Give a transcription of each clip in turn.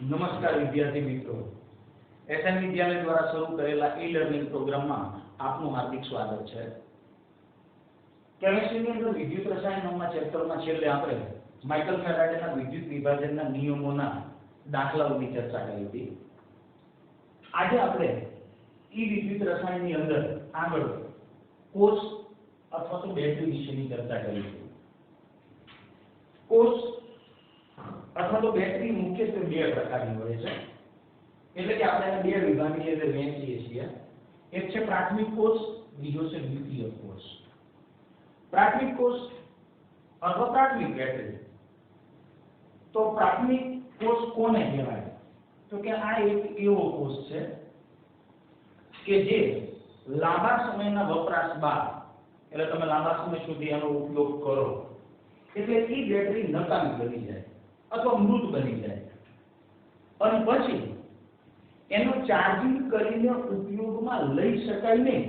નમસ્કાર વિદ્યાર્થી મિત્રો, એસએન વિદ્યાલય દ્વારા શરૂ કરેલા ઈ લર્નિંગ પ્રોગ્રામમાં આપનું હાર્દિક સ્વાગત છે. કેમિસ્ટ્રીની અંદર વિદ્યુત રસાયણ નામના ચેપ્ટરમાં છેલ્લે આપણે માઇકલ ફેરાડેના વિદ્યુત વિભાજનના નિયમોના દાખલાઓની ચર્ચા કરી હતી. આજે આપણે ઈ વિદ્યુત રસાયણની અંદર આગળ કોષ અથવા તો બેટરી વિશેની ચર્ચા કરીશું. કોષ અથવા તો બેટરી મુખ્યત્વે બે પ્રકારની હોય છે, એટલે કે આપણે બે વિભાગની અંદર વહેંચીએ છીએ. એક છે પ્રાથમિક કોષ, બીજો છે દ્વિતીયક કોષ. પ્રાથમિક કોષ અથવા પ્રાથમિક બેટરી. તો પ્રાથમિક કોષ કોને કહેવાય? તો કે આ એક એવો કોષ છે કે જે લાંબા સમયના વપરાશ બાદ, એટલે તમે લાંબા સમય સુધી એનો ઉપયોગ કરો એટલે એ બેટરી નકામી બની જાય અથવા મૃત બની જાય, અને પછી એનો ચાર્જિંગ કરીને ઉપયોગમાં લઈ શકાય નહીં,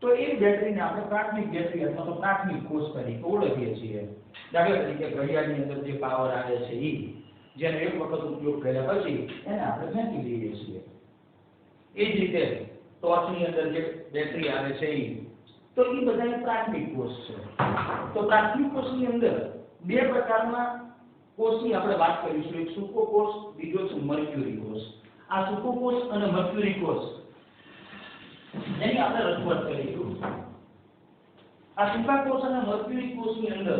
તો એ બેટરીને આપણે પ્રાથમિક બેટરી અથવા તો પ્રાથમિક કોષ તરીકે ઓળખીએ છીએ. દાખલા તરીકે ઘડિયાળની અંદર જે પાવર આવે છે એ જેનો એક વખત ઉપયોગ કર્યા પછી એને આપણે ફેંકી દઈએ છીએ. એ જ રીતે ટોર્ચની અંદર જે બેટરી આવે છે તો એ બધા પ્રાથમિક કોષ છે. તો પ્રાથમિક કોષની અંદર બે પ્રકારના કોષની આપણે વાત કરીશું. એક સૂકો કોષ, બીજો છે મર્ક્યુરી કોષ. આ સૂકો કોષ અને મર્ક્યુરી કોષ જેની આપણે રજૂઆત કરીશું. આ સૂકા કોષ અને મર્ક્યુરી કોષની અંદર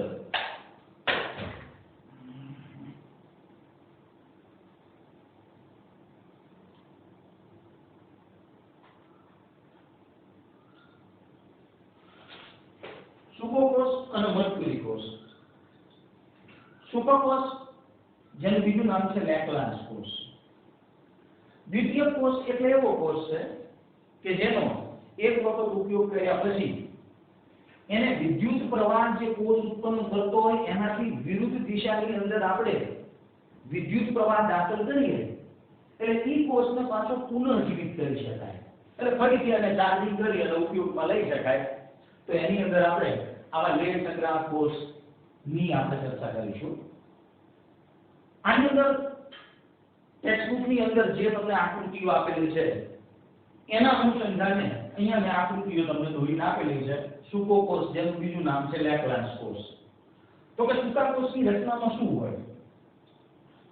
સૂકો કોષ અને મર્ક્યુરી કોષ. સૂકો કોષ જેનું બીજું નામ છે લેક્લાન્સ કોષ. દ્વિતીયક કોષ એટલે એવો કોષ છે કે જેનો એક વખત ઉપયોગ કર્યા પછી એને વિદ્યુત પ્રવાહ જે કોષ ઉત્પન્ન કરતો હોય એનાથી વિરુદ્ધ દિશાની અંદર આપણે વિદ્યુત પ્રવાહ દાખલ કરીએ એટલે એ કોષને પાછો પુનર્જીવિત કરી શકાય, એટલે ફરીથી એને ચાર્જિંગ કરી અને ઉપયોગમાં લઈ શકાય. તો એની અંદર આપણે આવા લેડ સંગ્રાહક કોષ ની આપણે ચર્ચા કરીશું. આની અંદર ટેક્સ્ટબુક ની અંદર જે તમને આકૃતિઓ આપેલી છે એના અનુસંધાને અહીંયા મેં આકૃતિઓ તમને દોરીને આપેલી છે. સૂકો કોષ જેનું બીજું નામ છે લેક્લાન્સ કોષ. તો કે સૂકા કોષની રચનામાં શું હોય?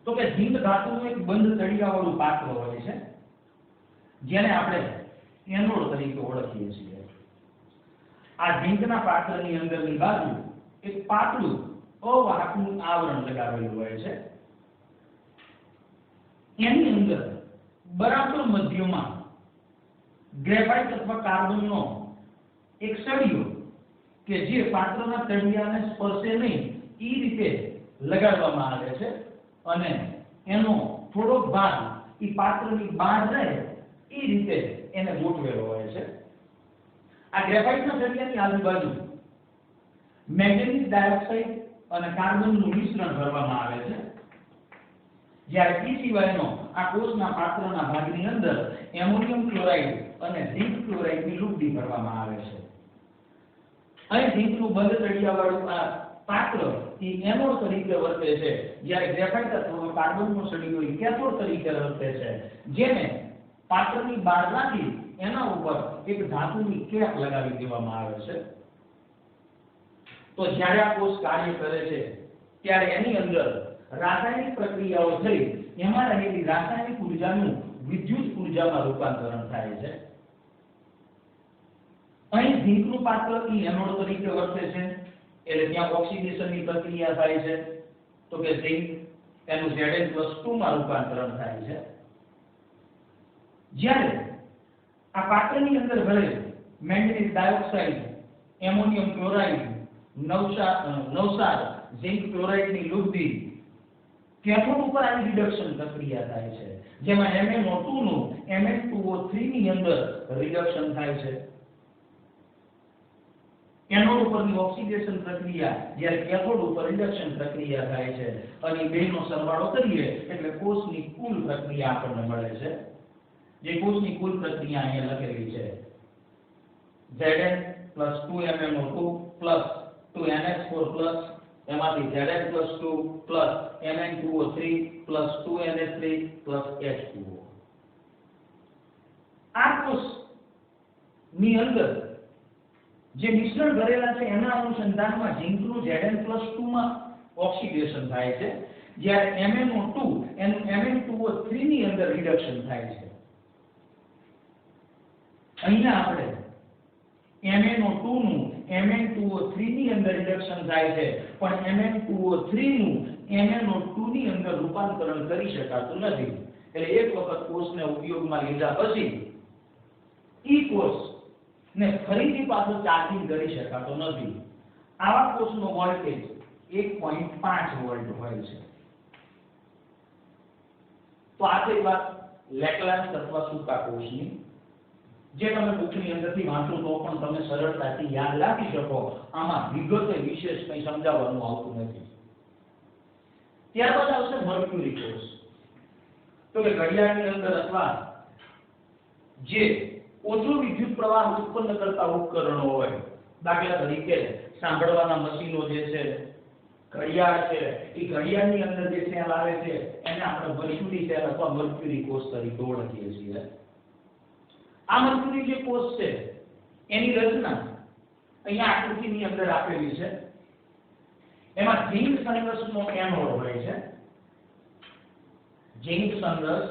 તો કે ઝિંક ધાતુનું એક બંધ તળિયાવાળું પાત્ર હોય છે જેને આપણે એનોડ તરીકે ઓળખીએ છીએ. આ ઝિંકના પાત્રની અંદરની બાજુ એક પાતળું અવાહકનું આવરણ લગાવેલું હોય છે. એની અંદર બરાબર મધ્યમાં ગ્રેફાઇટ અથવા કાર્બનનો એક સળિયો કે જે પાત્રના તળિયાને સ્પર્શે નહીં એ રીતે લગાડવામાં આવે છે, અને એનો થોડો ભાગ એ પાત્રની બહાર જાય એ રીતે એને ગોઠવેલો હોય છે. આ ગ્રેફાઇટના સળિયાની આજુબાજુ મેંગેનીઝ ડાયોક્સાઇડ અને કાર્બનનું મિશ્રણ કરવામાં આવે છે. જ્યારે એ સિવાયનો આ કોષના પાત્રના ભાગની અંદર એમોનિયમ ક્લોરાઇડ અને ઝિંક ક્લોરાઇડની લુગડી ભરવામાં આવે છે. અહીં ઝિંકનું બંધ તળિયાવાળું આ પાત્ર એ એનોડ તરીકે વર્તે છે, જ્યારે ગ્રેફાઇટ અથવા કાર્બનનો સળિયો એ કેથોડ તરીકે વર્તે છે, જેને પાત્રની બહાર રાખી એના ઉપર એક ધાતુની કેપ લગાવી દેવામાં આવે છે. તો જ્યારે આ કોષ કાર્ય કરે છે ત્યારે એની અંદર રાસાયણિક પ્રક્રિયાઓ થઈ એમાં રહેલી રાસાયણિક ઉર્જાનું વિદ્યુત ઉર્જામાં રૂપાંતરણ થાય છે. અહીં ઝિંકનું પાત્ર એનોડ તરીકે વર્તે છે, એટલે ત્યાં ઓક્સિડેશનની પ્રક્રિયા થાય છે. તો કે ઝિંક એનું Zn+2 માં રૂપાંતરણ થાય છે. જ્યારે આ પાત્રની અંદર ભરેલ મેંગેનીઝ ડાયોક્સાઇડ, એમોનિયમ ક્લોરાઇડ, નવસાર ઝિંક ક્લોરાઇડની લુગડી કેથોડ ઉપર આવી રિડક્શન પ્રક્રિયા થાય છે, જેમાં MnO2 નું Mn2O3 ની અંદર રિડક્શન થાય છે. એનોડ ઉપરની ઓક્સિડેશન પ્રક્રિયા જ્યારે કેથોડ ઉપર રિડક્શન પ્રક્રિયા થાય છે, અને બેનો સરવાળો કરીએ એટલે કોષની કુલ પ્રક્રિયા આપણને મળે છે. જે કોષની કુલ પ્રક્રિયા અહીંયા લખેલી છે Zn+2 MnO2 2NH4 એમાંથી Zn+2 plus Mn2O3 plus 2NH3 plus H2O. આ કોષની અંદર જે મિશ્રણ ભરેલા છે એના અનુસંધાનમાં ઝીંકનું Zn+2 માં ઓક્સિડેશન થાય છે, જ્યારે MnO2 એનું Mn2O3 ની અંદર રિડક્શન થાય છે. અહીંયા આપણે MnO2 નું Mn2O3 ની અંદર રિડક્શન થાય છે, પણ Mn2O3 નું MnO2 ની અંદર રૂપાંતરણ કરી શકાતું નથી. એટલે એક વખત કોષને ઉપયોગમાં લીધા પછી ઈ કોષ ને ફરીથી પાછો ચાર્જિંગ કરી શકાતો નથી. આવા કોષનો વોલ્ટેજ 1.5 વોલ્ટ હોય છે. તો આ છે વાત લેકલાન્સ અથવા સૂકા કોષની, જે તમે બુકની અંદરથી વાંચો તો પણ તમે સરળતાથી યાદ રાખી શકો. આમાં વિગતે વિશેષ કંઈ સમજાવવાનું આવતું નથી. ત્યારબાદ આવશે મર્ક્યુરી કોષ. તો કે ઘડિયાળની અંદર અથવા જે ઓછો વિદ્યુત પ્રવાહ ઉત્પન્ન કરતા ઉપકરણો હોય, દાખલા તરીકે સાંભળવાના મશીનો જે છે, ઘડિયાળ છે, એ ઘડિયાળની અંદર જે સેલ આવે છે એને આપણે મર્ક્યુરી સેલ અથવા મર્ક્યુરી કોષ તરીકે ઓળખીએ છીએ. આ મર્ક્યુરી જે કોષ છે એની રચના અહીંયા આકૃતિની અંદર આપેલી છે. એમાં ઝિંક સંરસનો એનોડ હોય છે. ઝિંક સંરસ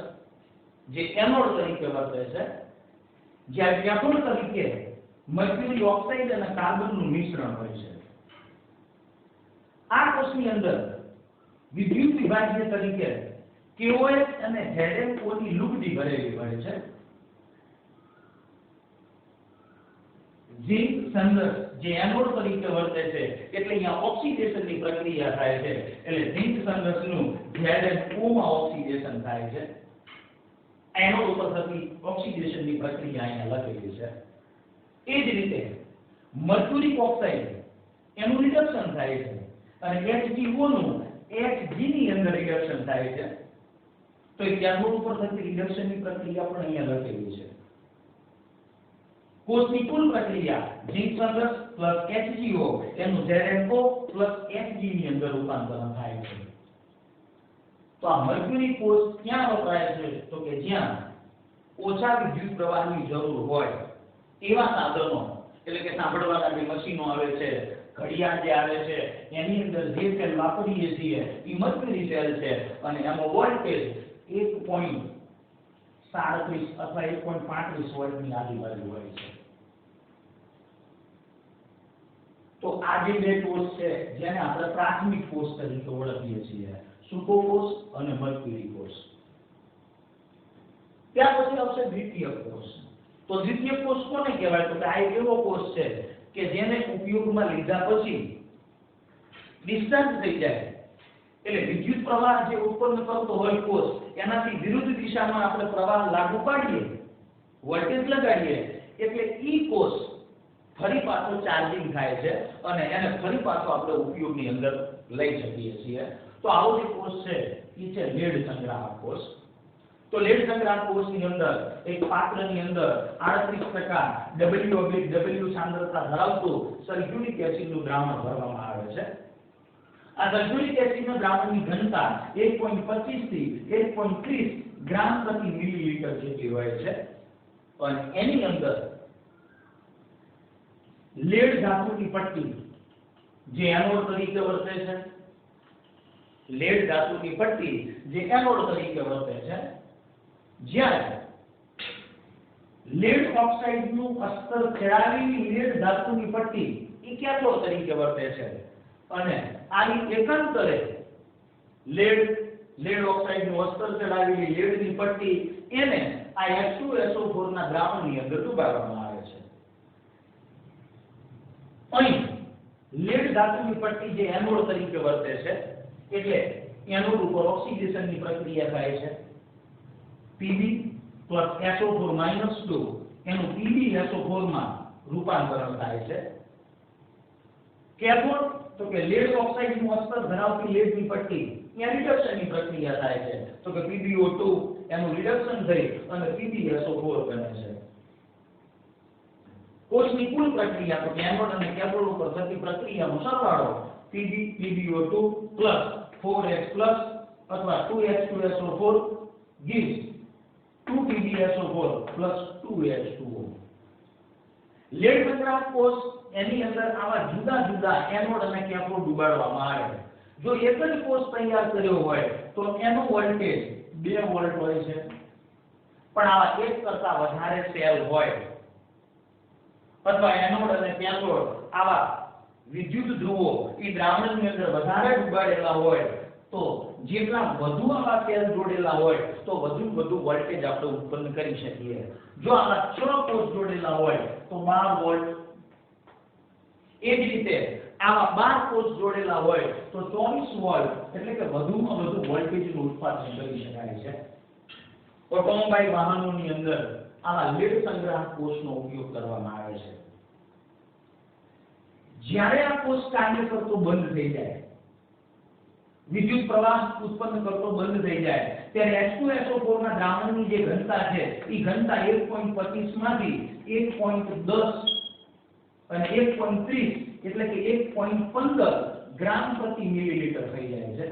જે એનોડ તરીકે વર્તે છે, જ્યારે કેથોડ તરીકે મર્ક્યુરી ઓક્સાઇડ અને કાર્બનનું મિશ્રણ હોય છે. આ કોષની અંદર વિદ્યુત વિભાજ્ય તરીકે KOH અને ZnO ની લુગડી ભરેલી હોય છે. ઝિંક સંરસ જે એનોડ તરીકે વર્તે છે એટલે અહીંયા ઓક્સિડેશનની પ્રક્રિયા થાય છે, એટલે ઝિંક સંરસનું ZnO માં ઓક્સિડેશન થાય છે. એનોડ ઉપર થતી ઓક્સિડેશનની પ્રક્રિયા અહીંયા લખેલી છે. એ જ રીતે મર્ક્યુરિક ઓક્સાઇડ એનું રિડક્શન થાય છે અને HgO નું Hg ની અંદર રિડક્શન થાય છે. તો એ કેથોડ ઉપર થતી રિડક્શનની પ્રક્રિયા પણ અહીંયા લખેલી છે. કોષની કુલ પ્રક્રિયા ઝિંક સંરસ પ્લસ HgO એનું ZnO પ્લસ Hg ની અંદર રૂપાંતરણ થાય છે. તો આ મર્ક્યુરી કોષ ક્યાં વપરાય છે? તો કે જ્યાં ઓછા વિદ્યુત પ્રવાહની જરૂર હોય એવા સાધનો, એટલે કે સાંભળવાના જે મશીનો આવે છે, ઘડિયાળ જે આવે છે, એની અંદર જે સેલ વાપરીએ છીએ એ મર્ક્યુરી સેલ છે અને એમાં વોલ્ટેજ 1.37 અથવા 1.35 વોલ્ટની આજુબાજુ હોય છે. તો આ જે બે કોષ છે જેને આપણે પ્રાથમિક કોષ તરીકે ઓળખીએ છીએ, સૂકો કોષ અને મર્ક્યુરી કોષ. ત્યાર પછી આવશે દ્વિતીયક કોષ. તો દ્વિતીયક કોષ કોને કહેવાય? તો આ એક એવો કોષ છે કે જેને ઉપયોગમાં લીધા પછી ડિસ્ચાર્જ થઈ જાય, એટલે વિદ્યુત પ્રવાહ જે ઉત્પન્ન કરતો હોય કોષ એનાથી વિરુદ્ધ દિશામાં આપણે પ્રવાહ લાગુ પાડીએ, વોલ્ટેજ લગાડીએ, એટલે ઈ કોષ ફરી પાછો ચાર્જિંગ થાય છે અને એને ફરી પાછો આપણે ઉપયોગની અંદર લઈ શકીએ છીએ. તો આવો જે કોષ છે એ છે લેડ સંગ્રાહક કોષ. તો લેડ સંગ્રાહક કોષની અંદર એક પાત્રની અંદર 38% W/W સાંદ્રતા ધરાવતું સલ્ફ્યુરિક એસિડનું દ્રાવણ ભરવામાં આવે છે. આ સલ્ફ્યુરિક એસિડના દ્રાવણની ઘનતા 1.25 થી 1.30 ગ્રામ પ્રતિ મિલીલીટર જેટલી હોય છે અને એની અંદર લેડ ધાતુની પટ્ટી જે એનોડ તરીકે વર્તે છે, લેડ ધાતુની પટ્ટી જે એનોડ તરીકે વર્તે છે, જ્યારે લેડ ઓક્સાઇડનું અસ્તર ખેડાવેલી લેડ ધાતુની પટ્ટી એ કેથોડ તરીકે વર્તે છે અને આની એકાંતરે લેડ ઓક્સાઇડનું અસ્તર ખેડાવેલી લેડની પટ્ટી એને આ H2SO4 ના દ્રાવણની અંદર ડુબાડવામાં આવે છે. અહીં લેડ ધાતુની પટ્ટી જે એનોડ તરીકે વર્તે છે એટલે એનોડ ઉપર ઓક્સિડેશનની પ્રક્રિયા થાય છે. Pb plus SO4 minus 2 એનું PbSO4 માં રૂપાંતરણ થાય છે. કેથોડ તો કે લેડ ઓક્સાઇડનું અસ્તર ધરાવતી લેડની પટ્ટી ત્યાં રિડક્શનની પ્રક્રિયા થાય છે. તો કે PbO2 એનું રિડક્શન થઈ અને PbSO4 બને છે. કોષની કુલ પ્રક્રિયા તો એનોડ અને કેથોડ ઉપર થતી પ્રક્રિયાનો સરવાળો PbPbO2 plus 4H plus અથવા 2H2SO4 gives 2PbSO4 plus 2H2O. Lead સંગ્રાહક કોષ એની અંદર આવા જુદા જુદા એનોડ અને કેથોડ ડુબાડવામાં આવે. જો એક જ કોષ તૈયાર કર્યો હોય તો એનો વોલ્ટેજ 2 વોલ્ટ હોય છે, પણ આવા એક કરતા વધારે સેલ હોય અથવા એનોડ અને કેથોડ આવા વિદ્યુત ધ્રુવો એ દ્રાવણની અંદર વધારે ડુબાડેલા હોય તો જેટલા વધુ આવા સેલ જોડેલા હોય તો વધુ વોલ્ટેજ આપણે ઉત્પન્ન કરી શકીએ. જો આવા 6 કોષ જોડેલા હોય તો 12 વોલ્ટ. એ જ રીતે આવા 12 કોષ જોડેલા હોય તો 24 વોલ્ટ, એટલે કે વધુમાં વધુ વોલ્ટેજનું ઉત્પાદન કરી શકાય છે. ઓટોમોબાઈલ વાહનોની અંદર આવા લેડ સંગ્રાહક કોષનો ઉપયોગ કરવામાં આવે છે. જ્યારે આ કોષ કાર્ય કરતો બંધ થઈ જાય, વિદ્યુત પ્રવાહ ઉત્પન્ન કરતો બંધ થઈ જાય, ત્યારે H2SO4 ના દ્રાવણની જે ઘનતા છે એ ઘનતા 1.25 માંથી 1.10 અને 1.30 એટલે કે 1.15 ગ્રામ પ્રતિ મિલીલીટર થઈ જાય છે.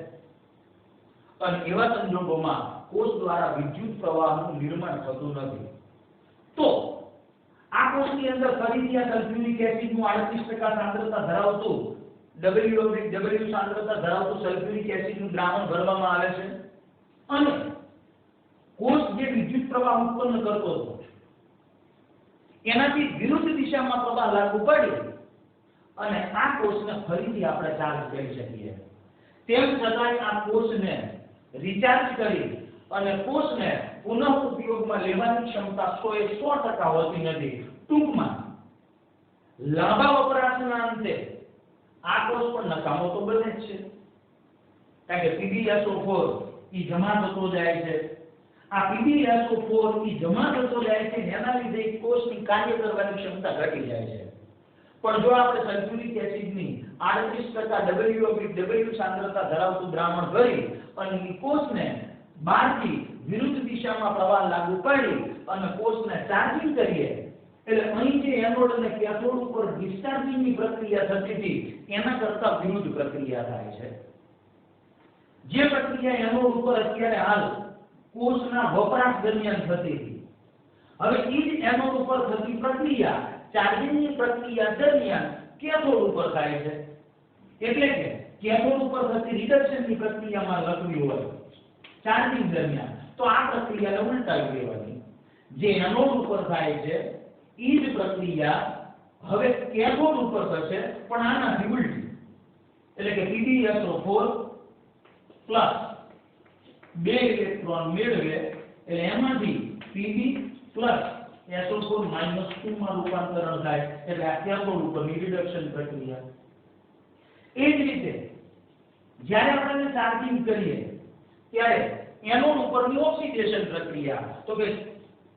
અને એવા સંજોગોમાં કોષ દ્વારા વિદ્યુત પ્રવાહનું નિર્માણ થતું નથી. તો આ કોષની અંદર ફરીથી આ સલ્ફ્યુરિક એસિડનું 38% સાંદ્રતા ધરાવતું W સાંદ્રતા ધરાવતું સલ્ફ્યુરિક એસિડનું દ્રાવણ ભરવામાં આવે છે અને કોષ જે વિદ્યુત પ્રવાહ ઉત્પન્ન કરતો હતો એનાથી વિરુદ્ધ દિશામાં પ્રવાહ લાગુ પડે અને આ કોષને ફરીથી આપણે ચાર્જ કરી શકીએ. તેમ છતાં આ કોષને રિચાર્જ કરી અને કોષને પુનઃ ઉપયોગમાં લેવાની ક્ષમતા 100% હોતી નથી. ટૂંકમાં લાંબા વપરાશના અંતે આ કોષ પણ નકામો તો બને જ છે, કારણ કે PbSO4 ઈ જમા થતો જાય છે. આ PbSO4 ઈ જમા થતો જાય છે, એના લીધે કોષની કાર્ય કરવાની ક્ષમતા ઘટી જાય છે. પણ જો આપણે સલ્ફ્યુરિક એસિડની 38% W સાંદ્રતા ધરાવતું દ્રાવણ ભરી અને ઈ કોષને બહારથી વિરુદ્ધ દિશામાં પ્રવાહ લાગુ પાડી અને કોષને ચાર્જિંગ કરીએ, એટલે અહીં જે એનોડ અને કેથોડ ઉપર ડિસ્ચાર્જિંગની પ્રક્રિયા થતી હતી એના કરતા વિરુદ્ધ પ્રક્રિયા થાય છે. જે પ્રક્રિયા એનોડ ઉપર અત્યારે હાલ કોષના વપરાશ દરમિયાન થતી હતી, હવે એ જ એનોડ ઉપર થતી પ્રક્રિયા ચાર્જિંગની પ્રક્રિયા દરમિયાન કેથોડ ઉપર થાય છે. એટલે કે કેથોડ ઉપર થતી રિડક્શનની પ્રક્રિયામાં લખવી હોય ચાર્જિંગ દરમિયાન તો આ પ્રક્રિયાને ઉલટાવી દેવાની. જે એનોડ ઉપર થાય છે એ જ પ્રક્રિયા હવે કેથોડ ઉપર થશે, પણ આનાથી ઉલટી. એટલે કે PbSO4 પ્લસ 2 ઇલેક્ટ્રોન મેળવે એટલે એમાંથી Pb પ્લસ SO4 માઈનસ 2 માં રૂપાંતરણ થાય, એટલે આ કેથોડ ઉપરની રિડક્શન પ્રક્રિયા. એ જ રીતે જ્યારે આપણે ચાર્જિંગ કરીએ ત્યારે એનોડ ઉપરની ઓક્સિડેશન પ્રક્રિયા, તો કે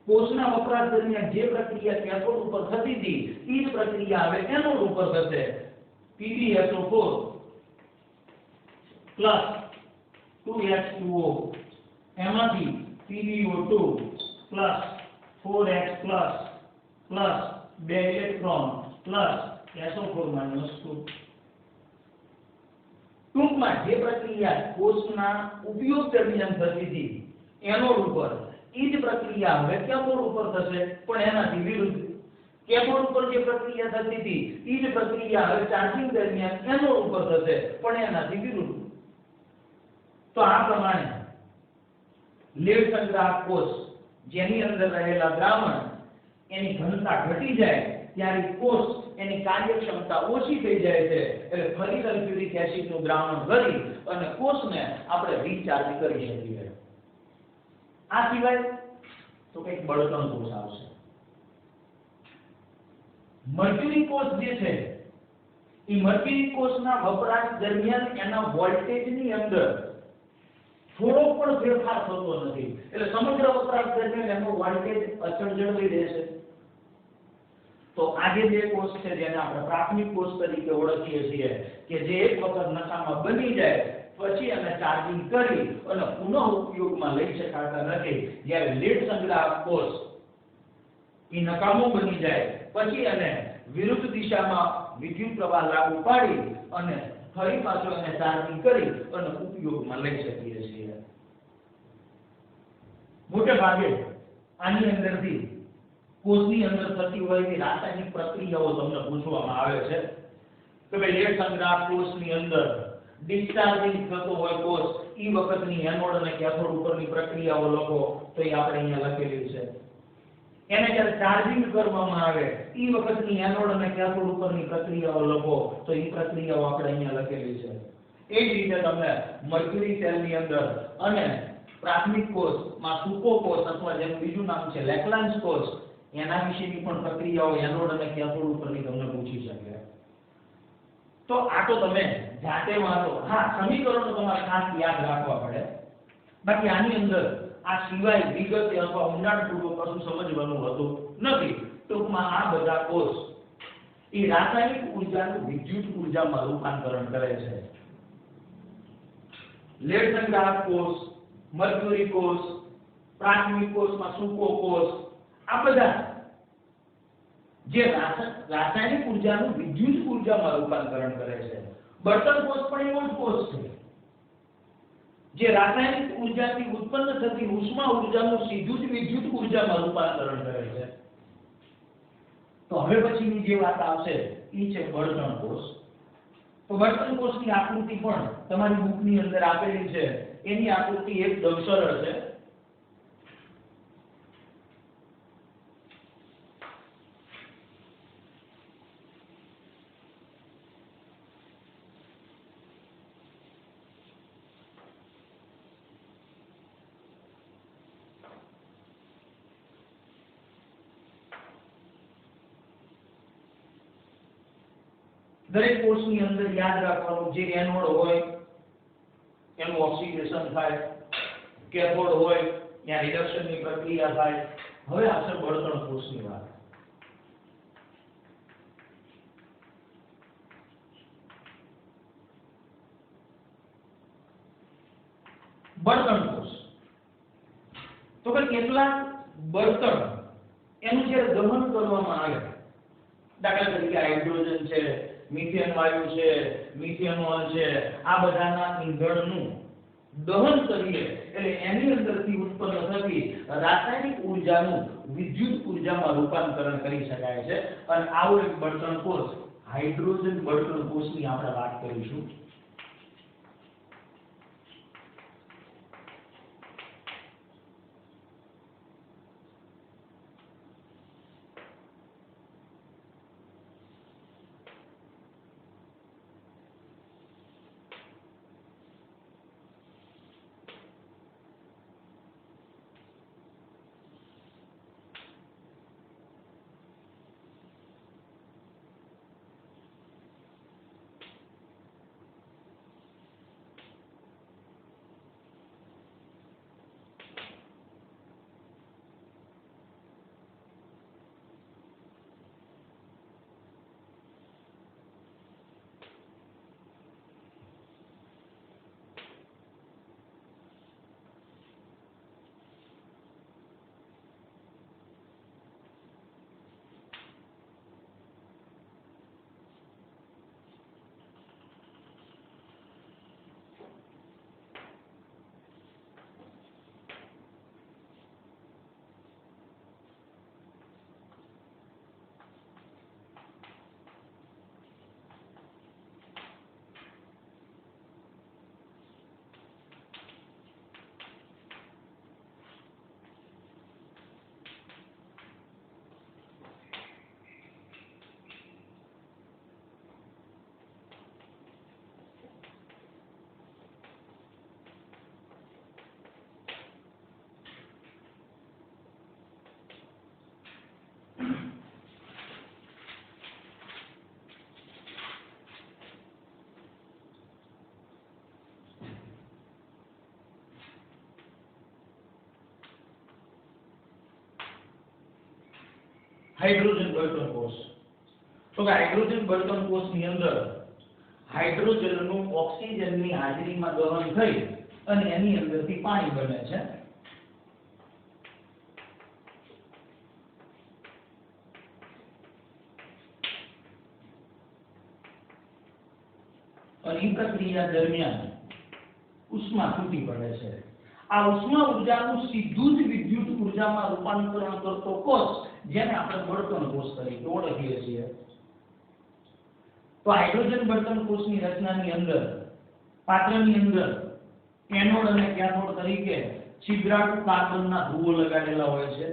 કોષના વપરાશ દરમિયાન જે પ્રક્રિયા કેથોડ ઉપર થતી હતી એ જ પ્રક્રિયા હવે એનોડ ઉપર થશે. PbSO4 પ્લસ 2H2O એમાંથી PbO2 plus 4H plus 2 electron plus SO4 minus 2. ટૂંકમાં જે પ્રક્રિયા કોષના ઉપયોગ દરમિયાન થતી હતી એનોડ ઉપર, એ જ પ્રક્રિયા હવે કેથોડ ઉપર થશે, પણ એનાથી વિરુદ્ધ. કેથોડ ઉપર જે પ્રક્રિયા થતી હતી એ જ પ્રક્રિયા હવે ચાર્જિંગ દરમિયાન એનોડ ઉપર થશે, પણ એનાથી વિરુદ્ધ. તો આ પ્રમાણે લેડ સંગ્રાહક કોષ જેની અંદર રહેલા દ્રાવણ એની ઘનતા ઘટી જાય ત્યારે કોષ એની કાર્યક્ષમતા ઓછી થઈ જાય છે, એટલે ફરી સલ્ફ્યુરિક એસિડનું દ્રાવણ ભરી અને કોષને આપણે રિચાર્જ કરી શકીએ. આ સિવાય તો કંઈક બળતણ કોષ આવશે. મર્ક્યુરી કોષ જે છે એ મર્ક્યુરી કોષના વપરાશ દરમિયાન એના વોલ્ટેજની અંદર થોડો પણ ફેરફાર થતો નથી, એટલે સમગ્ર વપરાશ દરમિયાન એનો વોલ્ટેજ અચળ જળવાઈ રહેશે. તો આજે જે કોષ છે જેને આપણે પ્રાથમિક કોષ તરીકે ઓળખીએ છીએ કે જે એક વખત નશામાં બની જાય પછી એને ચાર્જિંગ કરી અને પુનઃ ઉપયોગમાં લઈ શકાતા નથી, જ્યારે લેડ સંગ્રાહક કોષ એ નકામો બની જાય પછી એને વિરુદ્ધ દિશામાં વિદ્યુત પ્રવાહ લાગુ પાડી અને ફરી પાછો એને ચાર્જિંગ કરી અને ઉપયોગમાં લઈ શકીએ છીએ. મોટે ભાગે આની અંદરથી કોષની અંદર થતી હોય એવી રાસાયણિક પ્રક્રિયાઓ તમને પૂછવામાં આવે છે કે ભાઈ લેડ સંગ્રાહક કોષની અંદર ડિસ્ચાર્જિંગ થતો હોય કોષ ઈ વખતની એનોડ અને કેથોડ ઉપરની પ્રક્રિયાઓ લખો તો એ આપણે અહીંયા લખેલી છે. એને જ્યારે ચાર્જિંગ કરવામાં આવે ઈ વખતની એનોડ અને કેથોડ ઉપરની પ્રક્રિયાઓ લખો તો ઈ પ્રક્રિયાઓ આપણે અહીંયા લખેલી છે. એ જ રીતે તમને મર્ક્યુરી સેલની અંદર અને પ્રાથમિક કોષમાં સૂકો કોષ અથવા જેનું બીજું નામ છે લેક્લાન્સ કોષ એના વિશેની પણ પ્રક્રિયાઓ એનોડ અને કેથોડ ઉપરની તમને પૂછી શકે. તો આ તો તમે જાતે વાંચો. હા, સમીકરણો તમારે ખાસ યાદ રાખવા પડે. બાકી આની અંદર આ સિવાય વિગતે અથવા ઊંડાણપૂર્વક કશું સમજવાનું હોતું નથી. ટૂંકમાં આ બધા કોષ એ રાસાયણિક ઉર્જાનું વિદ્યુત ઉર્જામાં રૂપાંતરણ કરે છે. લેડ સંગ્રાહક કોષ, મર્ક્યુરી કોષ, પ્રાથમિક કોષમાં સૂકો કોષ, આ બધા જે રાસાયણિક ઉર્જાનું વિદ્યુત ઉર્જામાં રૂપાંતરણ કરે છે. બળતણ કોષ પણ એવો જ કોષ છે જે રાસાયણિક ઉર્જાથી ઉત્પન્ન થતી ઉષ્મા ઉર્જાનું સીધું જ વિદ્યુત ઉર્જામાં રૂપાંતરણ કરે છે. તો હવે પછીની જે વાત આવશે એ છે બળતણ કોષ. તો બળતણ કોષની આકૃતિ પણ તમારી બુકની અંદર આપેલી છે. એની આકૃતિ એકદમ સરળ છે. દરેક કોષની અંદર યાદ રાખવાનું જે એનોડ હોય એનું ઓક્સિડેશન થાય, કેથોડ હોય ત્યાં રિડક્શનની પ્રક્રિયા થાય. હવે આવશે બળતણ કોષની વાત. બળતણ કોષ તો કે કેટલાક બળતણ એનું જ્યારે દહન કરવામાં આવે, દાખલા તરીકે હાઇડ્રોજન છે, મિથેન વાયુ છે, મિથેનોલ છે, આ બધાના ઇંધણનું દહન કરીએ એટલે એની અંદરથી ઉત્પન્ન થતી રાસાયણિક ઉર્જાનું વિદ્યુત ઉર્જામાં રૂપાંતરણ કરી શકાય છે. અને આવો એક બળતણ કોષ હાઇડ્રોજન બળતણ કોષની આપણે વાત કરીશું. હાઇડ્રોજન બળતણ કોષ. તો કે હાઇડ્રોજન બળતણ કોષની અંદર હાઇડ્રોજનનું ઓક્સિજનની હાજરીમાં દહન થઈ અને એની અંદરથી પાણી બને છે. અને એ પ્રક્રિયા દરમિયાન ઉષ્મા છૂટી પડે છે। આ ઉષ્મા ઊર્જાનું સીધું જ વિદ્યુત ઊર્જામાં રૂપાંતરણ કરતો કોષ જેને આપણે બળતણ કોષ તરીકે ઓળખીએ છીએ। તો હાઇડ્રોજન બળતણ કોષની રચનાની અંદર પાત્રની અંદર એનોડ અને કેથોડ તરીકે છિદ્રાળુ કાર્બનના ધ્રુવો લગાડેલા હોય છે,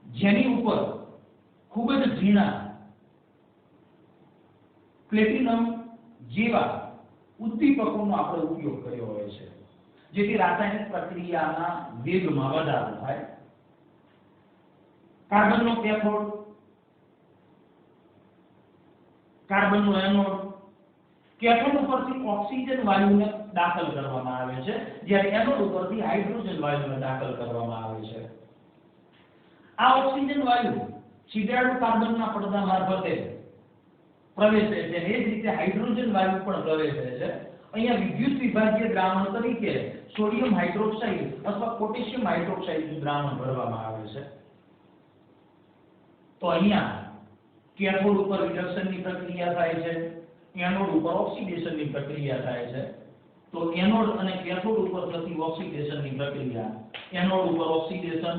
જેની ઉપર ખૂબ જ ઝીણા પ્લેટિનમ જેવા ઉદ્દીપકોનો આપણે ઉપયોગ કર્યો હોય છે, જેથી રાસાયણિક પ્રક્રિયાના વેગમાં વધારો થાય। કાર્બનનો કેથોડ, કાર્બનનો એનોડ, કેથોડ ઉપરથી ઓક્સિજન વાયુને દાખલ કરવામાં આવે છે, જ્યારે એનોડ ઉપરથી હાઇડ્રોજન વાયુને દાખલ કરવામાં આવે છે। આ ઓક્સિજન વાયુ છિદ્રાળુ કાર્બનના પડદા મારફતે પ્રવેશે છે, એ જ રીતે હાઇડ્રોજન વાયુ પણ પ્રવેશે છે। અહીંયા વિદ્યુત વિભાજ્ય દ્રાવણ તરીકે સોડિયમ હાઇડ્રોક્સાઇડ અથવા પોટેશિયમ હાઇડ્રોક્સાઇડનું દ્રાવણ ભરવામાં આવે છે। તો અહીંયા કેથોડ ઉપર રિડક્શનની પ્રક્રિયા થાય છે, એનોડ ઉપર ઓક્સિડેશનની પ્રક્રિયા થાય છે। તો એનોડ અને કેથોડ ઉપર થતી ઓક્સિડેશનની પ્રક્રિયા, એનોડ ઉપર ઓક્સિડેશન,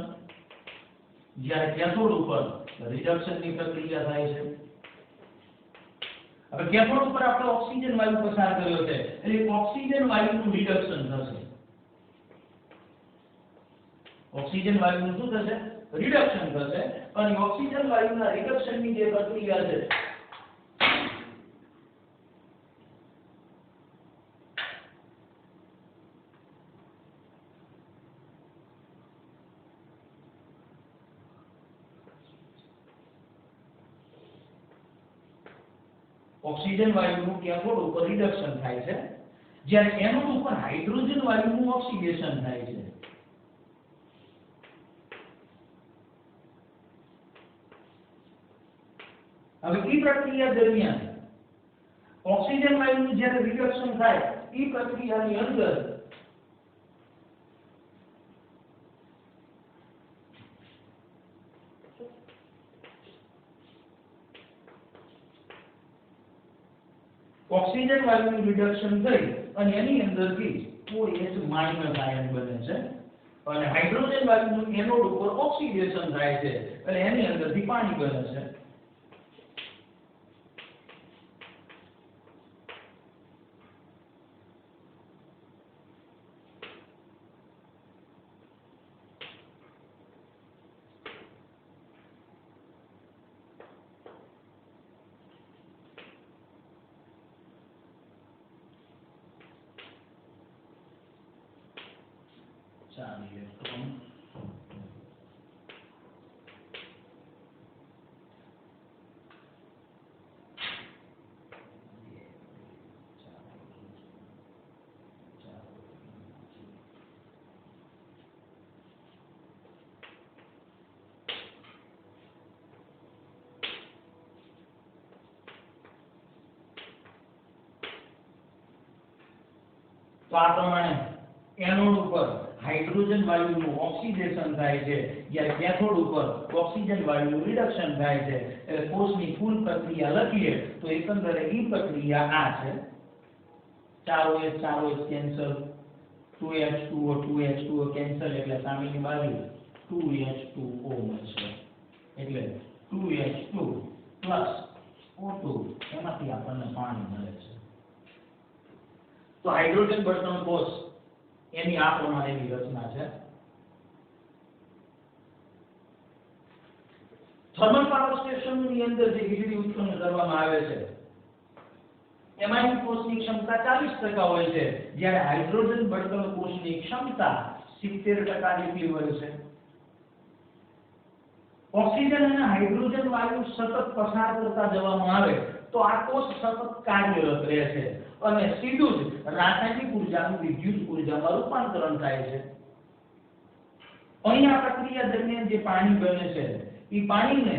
જ્યારે કેથોડ ઉપર રિડક્શનની પ્રક્રિયા થાય છે। હવે કેથોડ ઉપર આપણે ઓક્સિજન વાયુ પસાર કર્યો છે, એટલે ઓક્સિજન વાયુનું રિડક્શન થશે। ઓક્સિજન વાયુનું શું થશે? રિડક્શન થશે, અને ઓક્સિજન વાયુના રિડક્શનની જે પ્રક્રિયા છે ઓક્સિજન વાયુનું કેથોડ ઉપર રિડક્શન થાય છે, જ્યારે એનોડ ઉપર હાઇડ્રોજન વાયુનું ઓક્સિડેશન થાય છે। હવે એ પ્રક્રિયા દરમિયાન ઓક્સિજન વાયુનું જ્યારે રિડક્શન થાય એ પ્રક્રિયાની અંદર ઓક્સિજન વાયુનું રિડક્શન થઈ અને એની અંદરથી OH- આયન બને છે, અને હાઇડ્રોજન વાયુનું એનોડ ઉપર ઓક્સિડેશન થાય છે, એટલે એની અંદરથી પાણી બને છે। તો આ પ્રમાણે એનોડ ઉપર હાઇડ્રોજન વાયુનું ઓક્સિડેશન થાય છે, જ્યારે કેથોડ ઉપર ઓક્સિજન વાયુનું રિડક્શન થાય છે। એટલે કોષની કુલ પ્રક્રિયા લખીએ તો એકંદરે એ પ્રક્રિયા આ છે। 4OH કેન્સલ, 2H2O કેન્સલ, એટલે સામેની બાજુ 2H2O મળશે, એટલે 2H2 O2, એમાંથી આપણને પાણી મળે છે। તો હાઇડ્રોજન બળતણ કોષ એની આ પ્રમાણેની રચના છે। થર્મલ પાવર સ્ટેશનની અંદર જે વીજળી ઉત્પન્ન કરવામાં આવે છે એમાંની કોષની ક્ષમતા 40% હોય છે, જ્યારે હાઇડ્રોજન બળતણ કોષની ક્ષમતા 70% જેટલી હોય છે। ઓક્સિજન અને હાઇડ્રોજન વાયુ સતત પસાર કરતા જવામાં આવે તો આ કોષ સતત કાર્યરત રહે છે, અને સીધું જ રાસાયણિક ઉર્જાનું વિદ્યુત ઉર્જામાં રૂપાંતરણ થાય છે। અહીં આ પ્રક્રિયા દરમિયાન જે પાણી બને છે એ પાણીને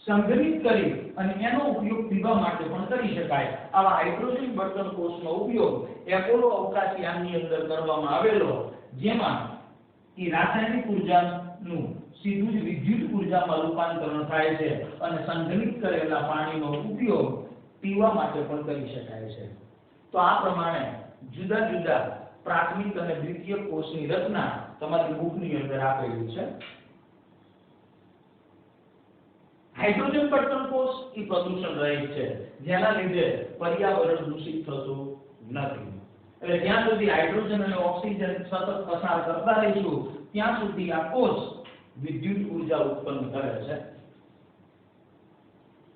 સંગ્રહિત કરી અને એનો ઉપયોગ પીવા માટે પણ કરી શકાય। આવા હાઇડ્રોજન બળતણ કોષનો ઉપયોગ એપોલો અવકાશયાનની અંદર કરવામાં આવેલો, જેમાં એ રાસાયણિક ઉર્જાનું સીધું જ વિદ્યુત ઉર્જામાં રૂપાંતરણ થાય છે, અને સંગ્રહિત કરેલા પાણીનો ઉપયોગ પીવા માટે પણ કરી શકાય છે। તો આ પ્રમાણે જુદા જુદા પ્રાથમિક અને દ્વિતીય કોષની રચના તમારી બુકની અંદર આપેલી છે। હાઇડ્રોજન બળતણ કોષ એ પ્રદૂષણ રહિત છે, જેના લીધે પર્યાવરણ દૂષિત થતું નથી। એટલે જ્યાં સુધી હાઇડ્રોજન અને ઓક્સિજન સતત પસાર કરતા રહીશું ત્યાં સુધી આ કોષ વિદ્યુત ઉર્જા ઉત્પન્ન કરે છે।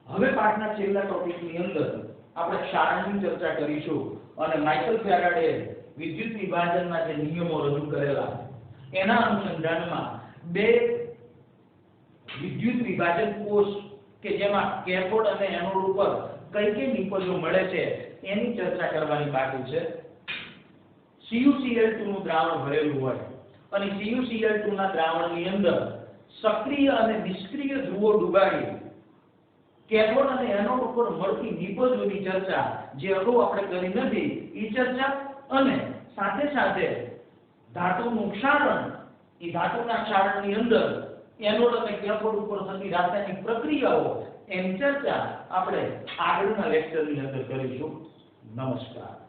હવે પાઠના છેલ્લા ટોપિકની અંદર આપણે ક્ષારણની ચર્ચા કરીશું અને માઇકલ ફેરાડે વિદ્યુત વિભાજનના જે નિયમો રજૂ કરેલા એના અનુસંધાનમાં બે વિદ્યુત વિભાજન કોષ કે જેમાં કેથોડ અને એનોડ ઉપર કઈ કઈ નિપજો મળે છે એની ચર્ચા કરવાની બાકી છે। CuCl2 નું દ્રાવણ ભરેલું હોય અને CuCl2 ના દ્રાવણની અંદર સક્રિય અને નિષ્ક્રિય ધ્રુવો ડુબાડી કેથોડ અને એનોડ ઉપર મળતી નિપજોની ચર્ચા જે અગાઉ આપણે કરી નથી એ ચર્ચા અને સાથે સાથે ધાતુનું ક્ષારણ એ ધાતુના ક્ષારણની અંદર એનોડ અને કેથોડ ઉપર થતી રાસાયણિક પ્રક્રિયાઓ એની ચર્ચા આપણે આગળના લેક્ચરની અંદર કરીશું। નમસ્કાર।